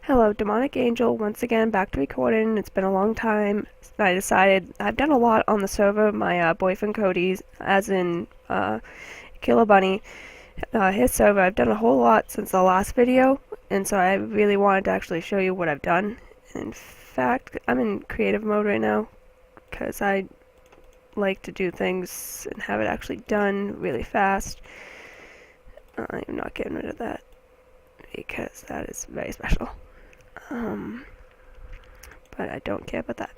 Hello, Demonic Angel, once again back to recording. It's been a long time. I decided I've done a lot on the server. My boyfriend Cody's, as in Killabunny, his server. I've done a whole lot since the last video, and so I really wanted to actually show you what I've done. In fact, I'm in creative mode right now because I like to do things and have it actually done really fast. I'm not getting rid of that because that is very special. But I don't care about that.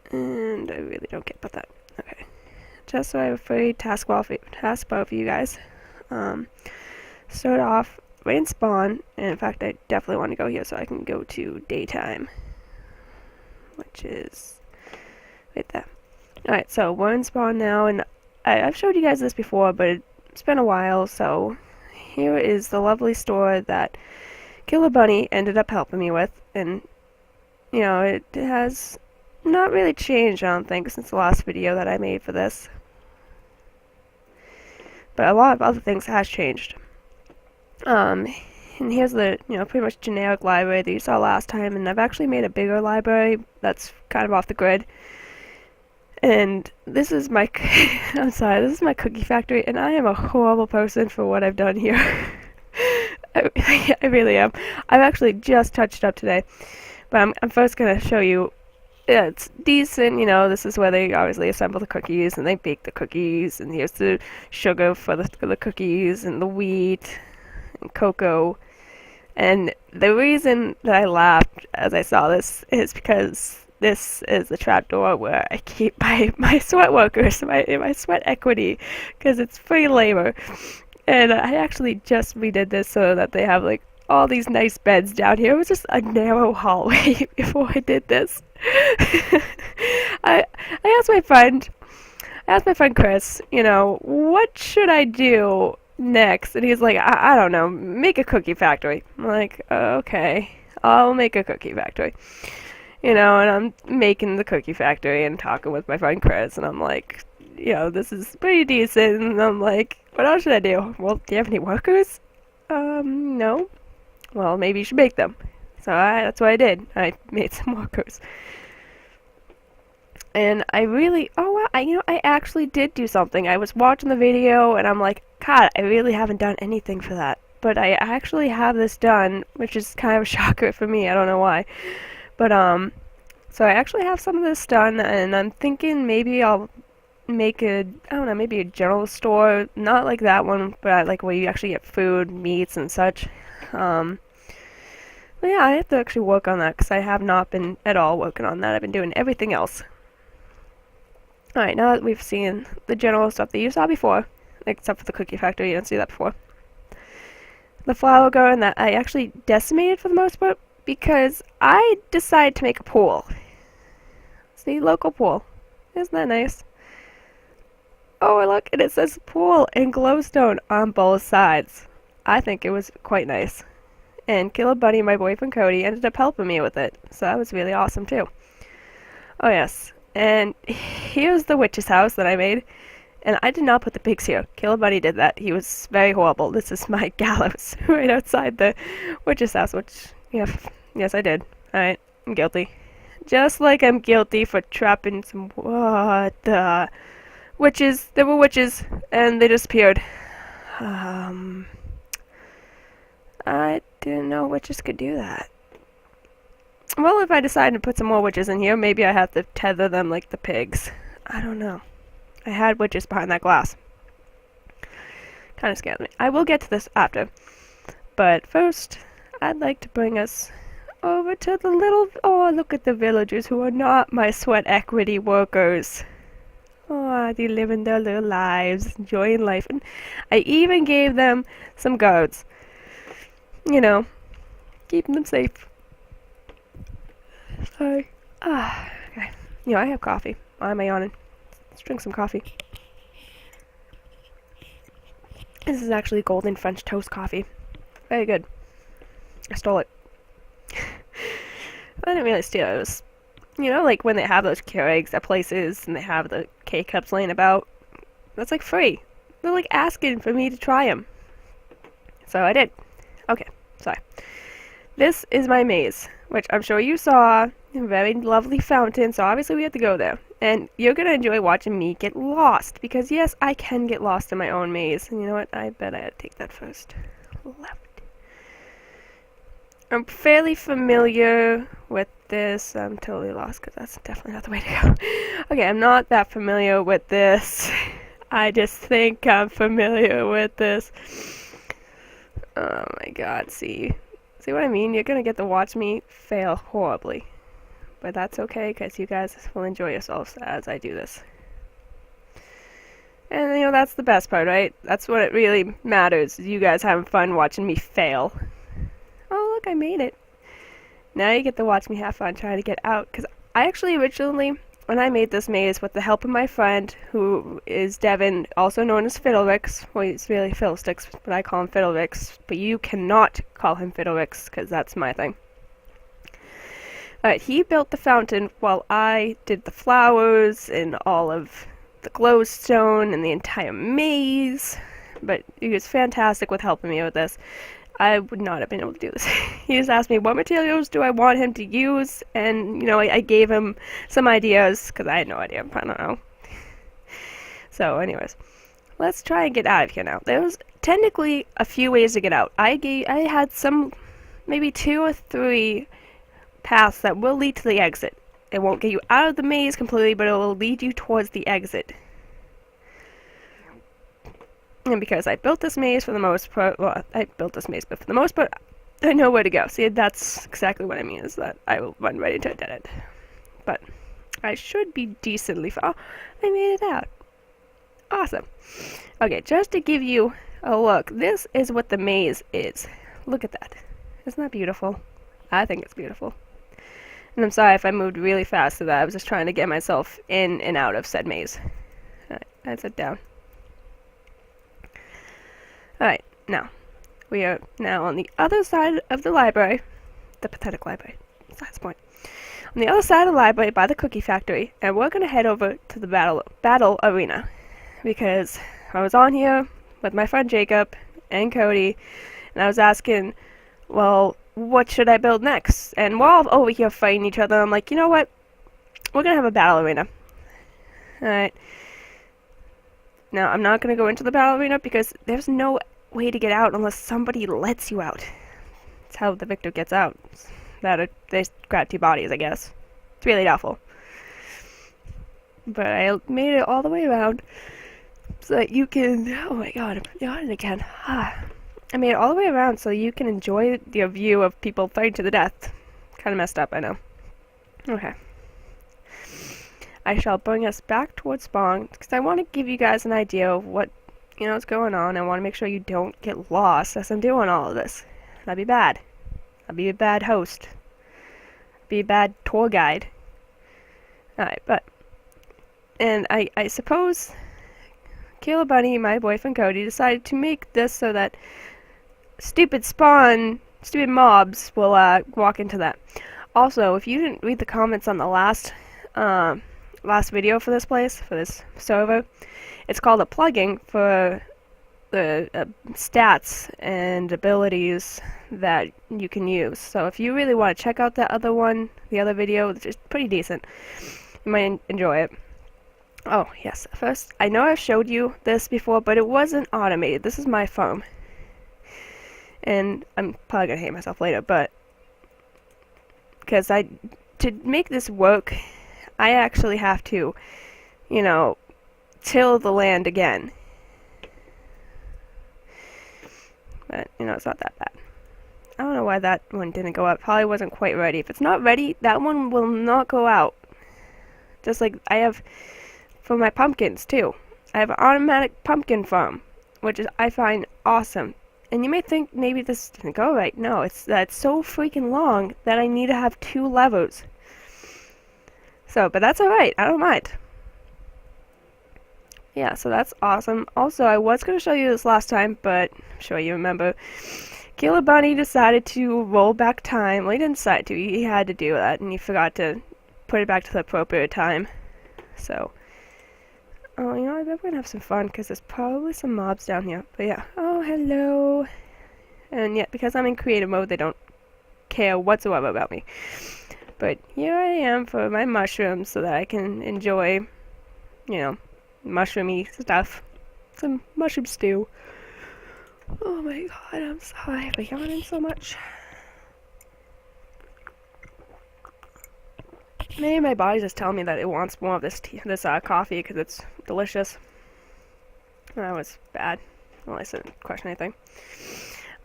And I really don't care about that. Okay. Just so I have a free taskbar for you guys. Start off right in spawn, and in fact I definitely want to go here so I can go to daytime, which is right there. Alright, so we're in spawn now, and I've showed you guys this before, but it's been a while, so here is the lovely store that Killabunny ended up helping me with, and you know, it has not really changed, I don't think, since the last video that I made for this. But a lot of other things has changed. And here's the, pretty much generic library that you saw last time, and I've actually made a bigger library that's kind of off the grid. And this is my, I'm sorry, this is my cookie factory, and I am a horrible person for what I've done here. I really am. I've actually just touched it up today, but I'm first going to show you. Yeah, it's decent, this is where they obviously assemble the cookies, and they bake the cookies, and here's the sugar for the cookies, and the wheat, and cocoa. And the reason that I laughed as I saw this is because this is the trapdoor where I keep my sweat workers, my sweat equity, because it's free labor. And I actually just redid this so that they have like all these nice beds down here. It was just a narrow hallway before I did this. I asked my friend Chris, what should I do next? And he's like, I don't know, make a cookie factory. I'm like, okay, I'll make a cookie factory. And I'm making the cookie factory and talking with my friend Chris, and I'm like, this is pretty decent. And I'm like, what else should I do? Well, do you have any workers? No. Well, maybe you should make them. So that's what I did. I made some workers. And I really, I actually did do something. I was watching the video, and I'm like, God, I really haven't done anything for that. But I actually have this done, which is kind of a shocker for me. I don't know why. But, so I actually have some of this done, and I'm thinking maybe I'll make maybe a general store, not like that one, but like where you actually get food, meats, and such. But yeah, I have to actually work on that, because I have not been at all working on that. I've been doing everything else. Alright, now that we've seen the general stuff that you saw before, except for the cookie factory, you didn't see that before. The flower garden that I actually decimated for the most part, because I decided to make a pool. See, local pool. Isn't that nice? Oh, look, and it says pool in Glowstone on both sides. I think it was quite nice. And Killabunny, my boyfriend Cody, ended up helping me with it, so that was really awesome too. Oh yes, and here's the witch's house that I made. And I did not put the pigs here. Killabunny did that. He was very horrible. This is my gallows right outside the witch's house, which, yes, I did. Alright, I'm guilty. Just like I'm guilty for trapping some, what the, witches. There were witches, and they disappeared. I didn't know witches could do that. Well, if I decide to put some more witches in here, maybe I have to tether them like the pigs. I don't know. I had witches behind that glass. Kind of scared me. I will get to this after. But first, I'd like to bring us over to the little... Oh, look at the villagers who are not my sweat equity workers. Oh, they're living their little lives, enjoying life. And I even gave them some guards. Keeping them safe. Sorry. Okay. I have coffee. Why am I yawning? Let's drink some coffee. This is actually golden French toast coffee. Very good. I stole it. I didn't really steal it. It was, like when they have those Keurigs at places and they have the K-cups laying about. That's like free. They're like asking for me to try them. So I did. Okay, sorry. This is my maze, which I'm sure you saw. A very lovely fountain, so obviously we have to go there. And you're gonna enjoy watching me get lost, because yes, I can get lost in my own maze. And you know what? I bet I had to take that first. Left. I'm fairly familiar with this. I'm totally lost, because that's definitely not the way to go. Okay, I'm not that familiar with this. I just think I'm familiar with this. Oh my god, see what I mean? You're gonna get to watch me fail horribly. But that's okay, because you guys will enjoy yourselves as I do this. And, you know, that's the best part, right? That's what it really matters, is you guys having fun watching me fail. Oh, look, I made it. Now you get to watch me have fun trying to get out, because I actually originally, when I made this maze with the help of my friend, who is Devin, also known as Fiddlerix, well, he's really Fiddlesticks, but I call him Fiddlerix, but you cannot call him Fiddlerix, because that's my thing. Alright, he built the fountain while I did the flowers and all of the glowstone and the entire maze. But he was fantastic with helping me with this. I would not have been able to do this. He just asked me what materials do I want him to use, and you know, I gave him some ideas because I had no idea. I don't know. So, anyways, let's try and get out of here now. There's technically a few ways to get out. I had some, maybe 2 or 3 paths that will lead to the exit. It won't get you out of the maze completely, but it will lead you towards the exit. And because I built this maze for the most part, well, I built this maze, but for the most part, I know where to go. See, that's exactly what I mean, is that I will run right into a dead end. But I should be decently far. I made it out. Awesome. Okay, just to give you a look, this is what the maze is. Look at that. Isn't that beautiful? I think it's beautiful. And I'm sorry if I moved really fast to that. I was just trying to get myself in and out of said maze. Alright, I sit down. Alright, now. We are now on the other side of the library. The pathetic library. That's the point. On the other side of the library by the cookie factory. And we're going to head over to the battle arena. Because I was on here with my friend Jacob and Cody. And I was asking, well, what should I build next? And we're all over here fighting each other. I'm like, you know what? We're going to have a battle arena. Alright. Now, I'm not going to go into the battle arena because there's no way to get out unless somebody lets you out. That's how the victor gets out. They grab 2 bodies, I guess. It's really doubtful. But I made it all the way around so that you can... Oh my god, I'm yawning again. I made it all the way around so you can enjoy the view of people fighting to the death. Kind of messed up, I know. Okay. I shall bring us back towards spawn, because I want to give you guys an idea of what, you know, is going on. I want to make sure you don't get lost as I'm doing all of this. That'd be bad. I'd be a bad host. I'd be a bad tour guide. Alright, but... And I suppose Killabunny, my boyfriend Cody, decided to make this so that stupid mobs will walk into that. Also, if you didn't read the comments on the last video for this server, it's called a plugin for the stats and abilities that you can use. So if you really want to check out that other one, the other video, it's just pretty decent. You might enjoy it. Oh, yes. First, I know I've showed you this before, but it wasn't automated. This is my farm. And I'm probably going to hate myself later, but... Because to make this work, I actually have to, you know, till the land again. But, you know, it's not that bad. I don't know why that one didn't go up. Probably wasn't quite ready. If it's not ready, that one will not go out. Just like I have... For my pumpkins, too. I have an automatic pumpkin farm, which is I find awesome. And you may think maybe this didn't go right. No, it's so freaking long that I need to have 2 levers. So, but that's alright. I don't mind. Yeah, so that's awesome. Also, I was going to show you this last time, but I'm sure you remember. Killabunny decided to roll back time. Well, he didn't decide to. He had to do that, and he forgot to put it back to the appropriate time. So... Oh, you know, I bet we're gonna have some fun, because there's probably some mobs down here. But yeah. Oh, hello. And yet, because I'm in creative mode, they don't care whatsoever about me. But here I am for my mushrooms so that I can enjoy, you know, mushroomy stuff. Some mushroom stew. Oh my god, I'm sorry for yawning so much. Maybe my body's just telling me that it wants more of this coffee because it's delicious. That was bad. Well, I didn't question anything.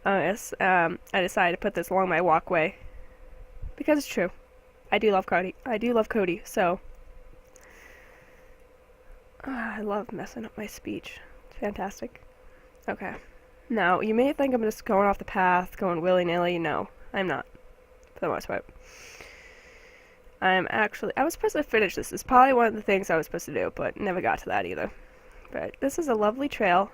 Yes, I decided to put this along my walkway because it's true. I do love Cody. So I love messing up my speech. It's fantastic. Okay. Now, you may think I'm just going off the path, going willy-nilly. No, I'm not, for the most part. I was supposed to finish this. It's probably one of the things I was supposed to do, but never got to that either. But this is a lovely trail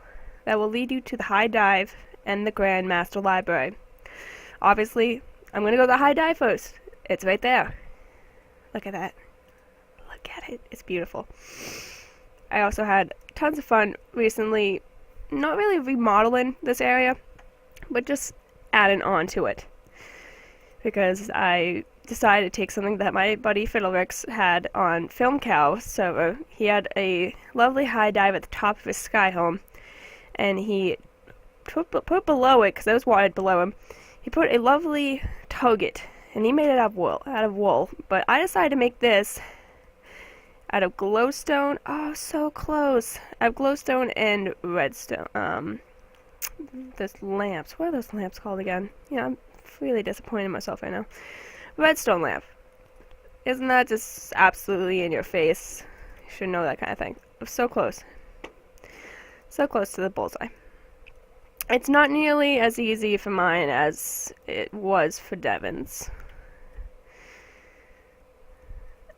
that will lead you to the High Dive and the Grand Master Library. Obviously, I'm going to go to the High Dive first. It's right there. Look at that. Look at it. It's beautiful. I also had tons of fun recently, not really remodeling this area, but just adding on to it. Because I decided to take something that my buddy Fiddlerix had on Film Cow server. He had a lovely high dive at the top of his sky home, and he put below it, because there was water below him, he put a lovely target, and he made it out of wool. But I decided to make this out of glowstone. Oh, so close. Out of glowstone and redstone. Those lamps. What are those lamps called again? Yeah, I'm really disappointed in myself right now. Redstone lamp. Isn't that just absolutely in your face? You should know that kind of thing. I'm so close. So close to the bullseye. It's not nearly as easy for mine as it was for Devin's.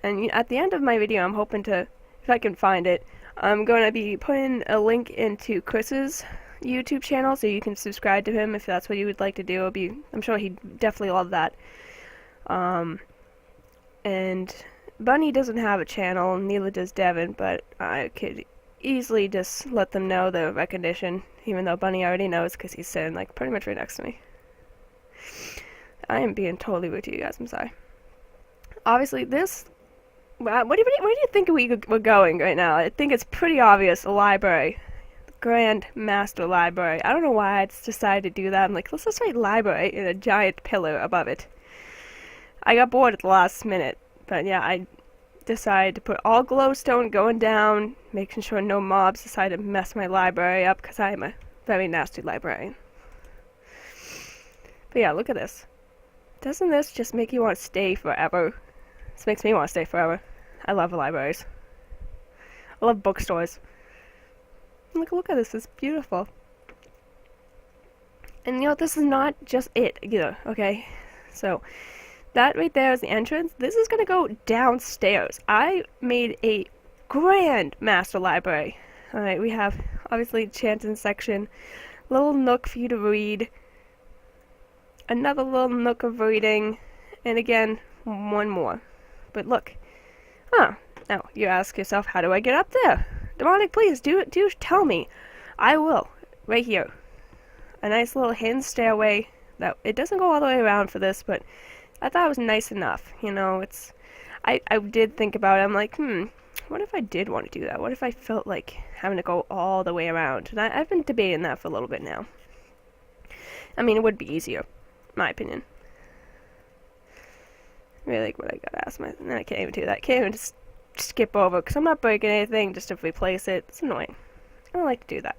And at the end of my video, I'm hoping to, if I can find it, I'm going to be putting a link into Chris's YouTube channel so you can subscribe to him if that's what you would like to do. I'm sure he'd definitely love that. And Bunny doesn't have a channel, neither does Devin, but I could easily just let them know the recognition, even though Bunny already knows because he's sitting like pretty much right next to me. I am being totally rude to you guys, I'm sorry. Obviously this, where do you think we're going right now? I think it's pretty obvious, a library. Grand Master Library. I don't know why I decided to do that. I'm like, let's just write library in a giant pillar above it. I got bored at the last minute, but yeah, I decided to put all glowstone going down, making sure no mobs decide to mess my library up, because I am a very nasty librarian. But yeah, look at this. Doesn't this just make you want to stay forever? This makes me want to stay forever. I love libraries. I love bookstores. Look at this, it's beautiful. And you know, this is not just it either, okay? So, that right there is the entrance. This is going to go downstairs. I made a grand master library. Alright, we have, obviously, chanting section. Little nook for you to read. Another little nook of reading. And again, one more. But look. Now you ask yourself, how do I get up there? Demonic, please, do tell me. I will. Right here. A nice little hidden stairway. It doesn't go all the way around for this, but I thought it was nice enough. You know, I did think about it. I'm like, what if I did want to do that? What if I felt like having to go all the way around? And I've been debating that for a little bit now. I mean, it would be easier, in my opinion. Really like what I gotta ask and I can't even do that. I can't even just skip over, because I'm not breaking anything just to replace it. It's annoying. I don't like to do that.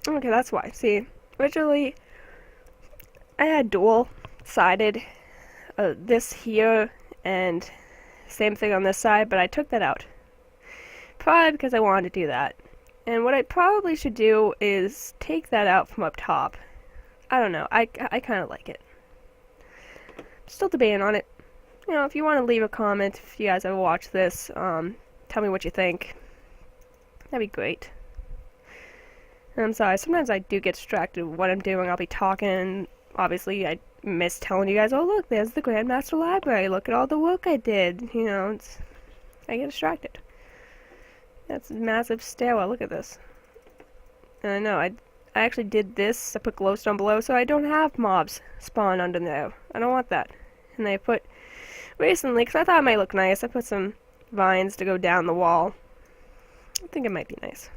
Okay, that's why. See, originally, I had dual-sided, this here, and same thing on this side, but I took that out. Probably because I wanted to do that. And what I probably should do is take that out from up top. I don't know, I kind of like it. Still debating on it. You know, if you want to leave a comment, if you guys ever watch this, tell me what you think. That'd be great. And I'm sorry, sometimes I do get distracted with what I'm doing. I'll be talking, and obviously I miss telling you guys, oh look, there's the Grandmaster Library, look at all the work I did. You know, I get distracted. That's a massive stairwell, look at this. And I know, I actually did this. I put glowstone below so I don't have mobs spawn under there. I don't want that. And I put, recently, because I thought it might look nice, I put some vines to go down the wall. I think it might be nice.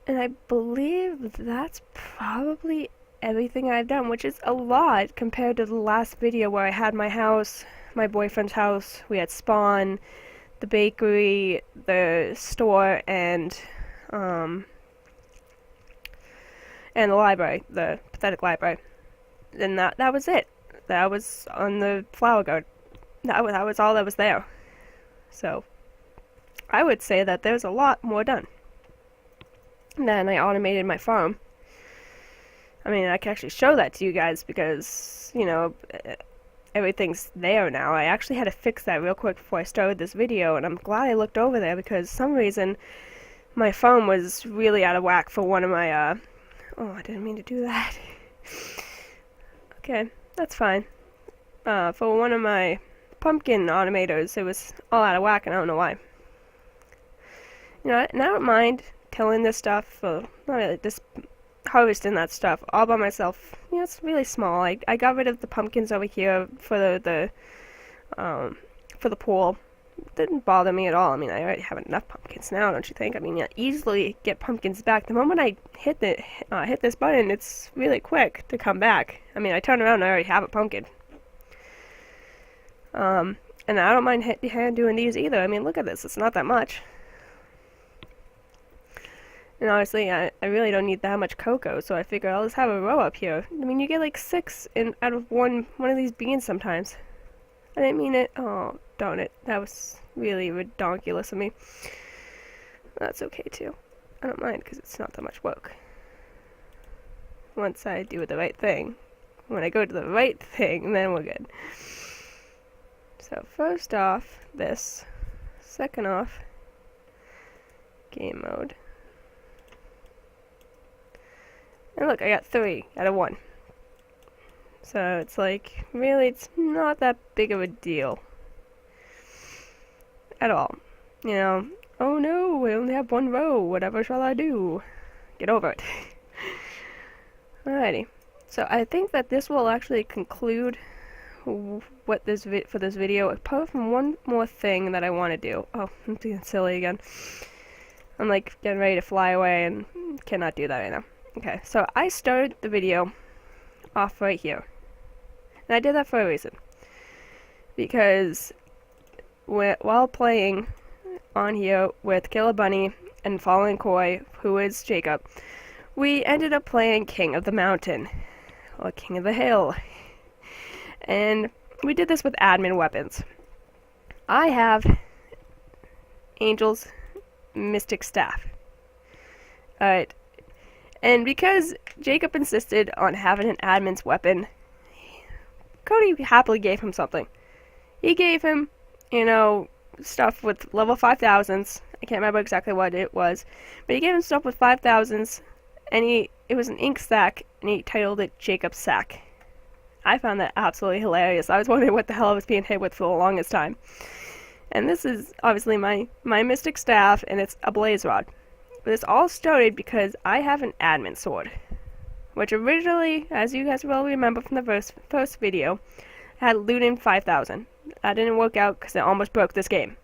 And I believe that's probably everything I've done, which is a lot compared to the last video where I had my house, my boyfriend's house, we had spawn, the bakery, the store, and the library, the pathetic library. And that was it. That was on the flower garden. That was all that was there. So I would say that there's a lot more done. And then I automated my farm. I mean, I can actually show that to you guys because, you know, everything's there now. I actually had to fix that real quick before I started this video, and I'm glad I looked over there because for some reason my phone was really out of whack for one of my, oh, I didn't mean to do that. Okay, that's fine. For one of my pumpkin automators, it was all out of whack, and I don't know why. You know, and I don't mind tilling this stuff, not really, just harvesting that stuff all by myself. You know, it's really small. I got rid of the pumpkins over here for the pool. It didn't bother me at all. I mean, I already have enough pumpkins now, don't you think? I mean, yeah, easily get pumpkins back. The moment I hit this button, it's really quick to come back. I mean, I turn around and I already have a pumpkin. And I don't mind hand doing these either. I mean, look at this. It's not that much. And honestly, I really don't need that much cocoa, so I figure I'll just have a row up here. I mean, you get like 6 out of one of these beans sometimes. I didn't mean it. Oh, darn it. That was really redonkulous of me. That's okay, too. I don't mind, because it's not that much work. Once I do the right thing. When I go to the right thing, then we're good. So, first off, this. Second off, game mode. And look, I got 3 out of 1. So it's like, really, it's not that big of a deal. At all. You know, oh no, I only have 1 row, whatever shall I do? Get over it. Alrighty. So I think that this will actually conclude what for this video, apart from one more thing that I want to do. Oh, I'm being silly again. I'm like getting ready to fly away and cannot do that right now. Okay, so I started the video off right here. And I did that for a reason. Because while playing on here with Killabunny and Fallen Koi, who is Jacob, we ended up playing King of the Mountain, or King of the Hill. And we did this with admin weapons. I have Angel's Mystic Staff. Alright. And because Jacob insisted on having an admin's weapon, Cody happily gave him something. He gave him, you know, stuff with level 5,000s. I can't remember exactly what it was. But he gave him stuff with 5,000s, and it was an ink sack, and he titled it Jacob's Sack. I found that absolutely hilarious. I was wondering what the hell I was being hit with for the longest time. And this is obviously my Mystic Staff, and it's a blaze rod. But this all started because I have an admin sword, which originally, as you guys will remember from the first video, had loot in 5,000. That didn't work out because it almost broke this game.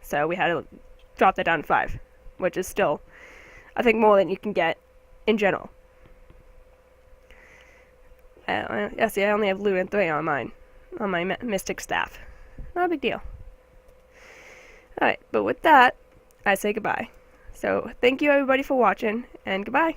So we had to drop that down to 5, which is still, I think, more than you can get in general. Yeah, see, I only have loot in 3 on mine, on my Mystic Staff. Not a big deal. Alright, but with that, I say goodbye. So, thank you everybody for watching, and goodbye.